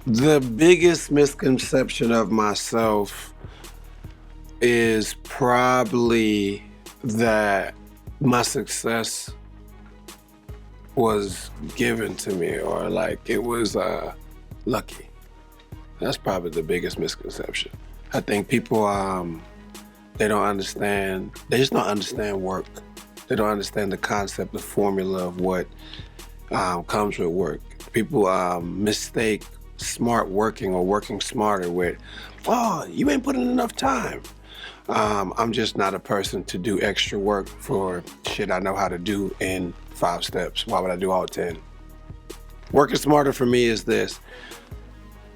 The biggest misconception of myself is probably that my success was given to me, or like it was lucky. That's probably the biggest misconception. I think people they don't understand. They just don't understand work. They don't understand the concept, the formula of what comes with work. People mistake smart working or working smarter with, oh, you ain't putting enough time. I'm just not a person to do extra work for shit I know how to do in 5 steps. Why would I do all 10? Working smarter for me is this.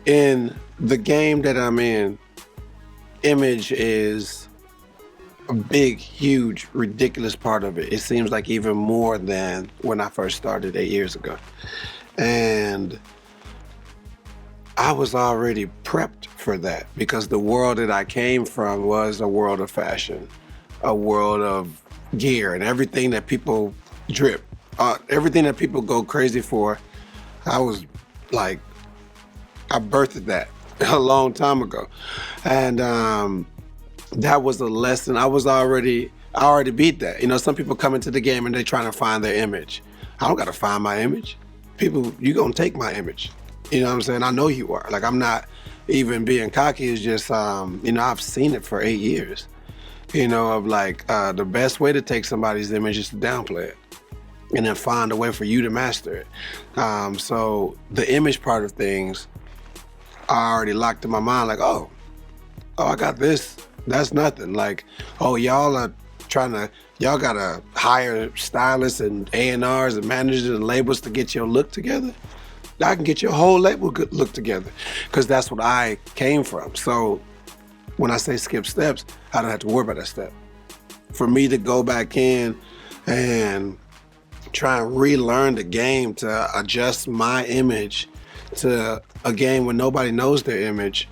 In the game that I'm in, image is a big, huge, ridiculous part of it. It seems like even more than when I first started 8 years ago. And I was already prepped for that because the world that I came from was a world of fashion, a world of gear and everything that people drip, everything that people go crazy for. I was like, I birthed that a long time ago. And that was a lesson. I already beat that. You know, some people come into the game and they're trying to find their image. I don't got to find my image. People, you gonna take my image. You know what I'm saying? I know you are. Like, I'm not even being cocky. It's just, you know, I've seen it for 8 years. You know, of like, the best way to take somebody's image is to downplay it and then find a way for you to master it. So the image part of things, I already locked in my mind, like, oh, I got this. That's nothing. Like, oh, y'all gotta hire stylists and A&Rs and managers and labels to get your look together. I can get your whole label look together because that's what I came from. So when I say skip steps, I don't have to worry about that step. For me to go back in and try and relearn the game to adjust my image to a game where nobody knows their image,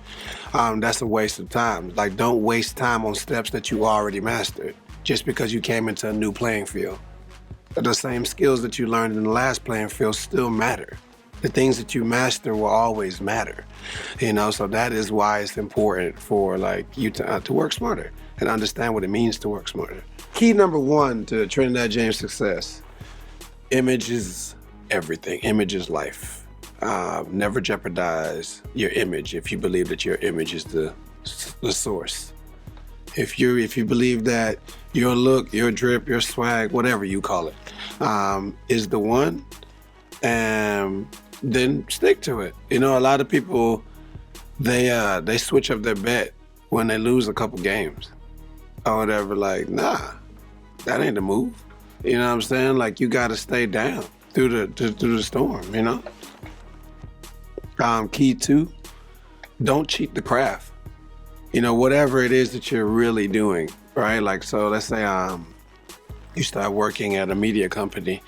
that's a waste of time. Like, don't waste time on steps that you already mastered just because you came into a new playing field. The same skills that you learned in the last playing field still matter. The things that you master will always matter, you know. So that is why it's important for like you to work smarter and understand what it means to work smarter. Key number 1 to Trinidad James' success: image is everything. Image is life. Never jeopardize your image if you believe that your image is the source. If you believe that your look, your drip, your swag, whatever you call it, is the one, then stick to it. You know, a lot of people, they switch up their bet when they lose a couple games or whatever. Like, nah, that ain't the move. You know what I'm saying? Like, you got to stay down through the storm. You know. Key 2, don't cheat the craft. You know, whatever it is that you're really doing, right? Like, so let's say you start working at a media company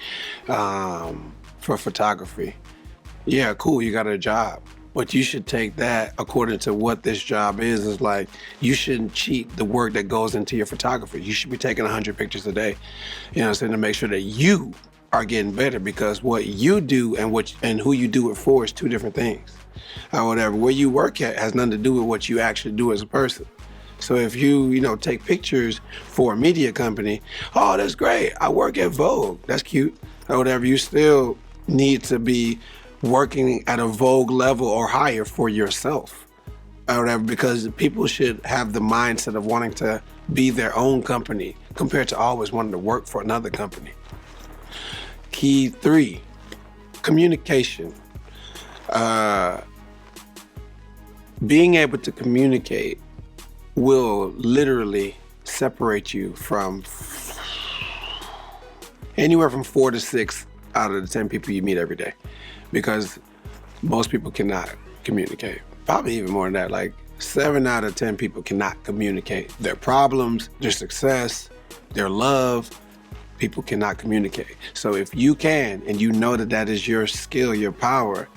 for photography. Yeah, cool, you got a job. But you should take that according to what this job is like, you shouldn't cheat the work that goes into your photography. You should be taking 100 pictures a day, you know what I'm saying, to make sure that you are getting better, because what you do and who you do it for is 2 different things. Or whatever, where you work at has nothing to do with what you actually do as a person. So if you know, take pictures for a media company, oh, that's great, I work at Vogue, that's cute, or whatever, you still need to be working at a Vogue level or higher for yourself, or whatever, because people should have the mindset of wanting to be their own company compared to always wanting to work for another company. Key 3, communication. Being able to communicate will literally separate you from anywhere from 4 to 6 out of the 10 people you meet every day, because most people cannot communicate. Probably even more than that, like 7 out of 10 people cannot communicate. Their problems, their success, their love, people cannot communicate. So if you can, and you know that that is your skill, your power,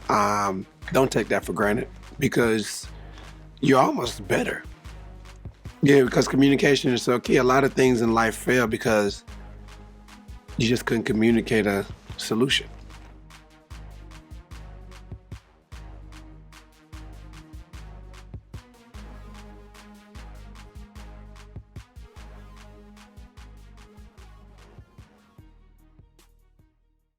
don't take that for granted, because you're almost better. Yeah, because communication is so key. A lot of things in life fail because you just couldn't communicate a solution.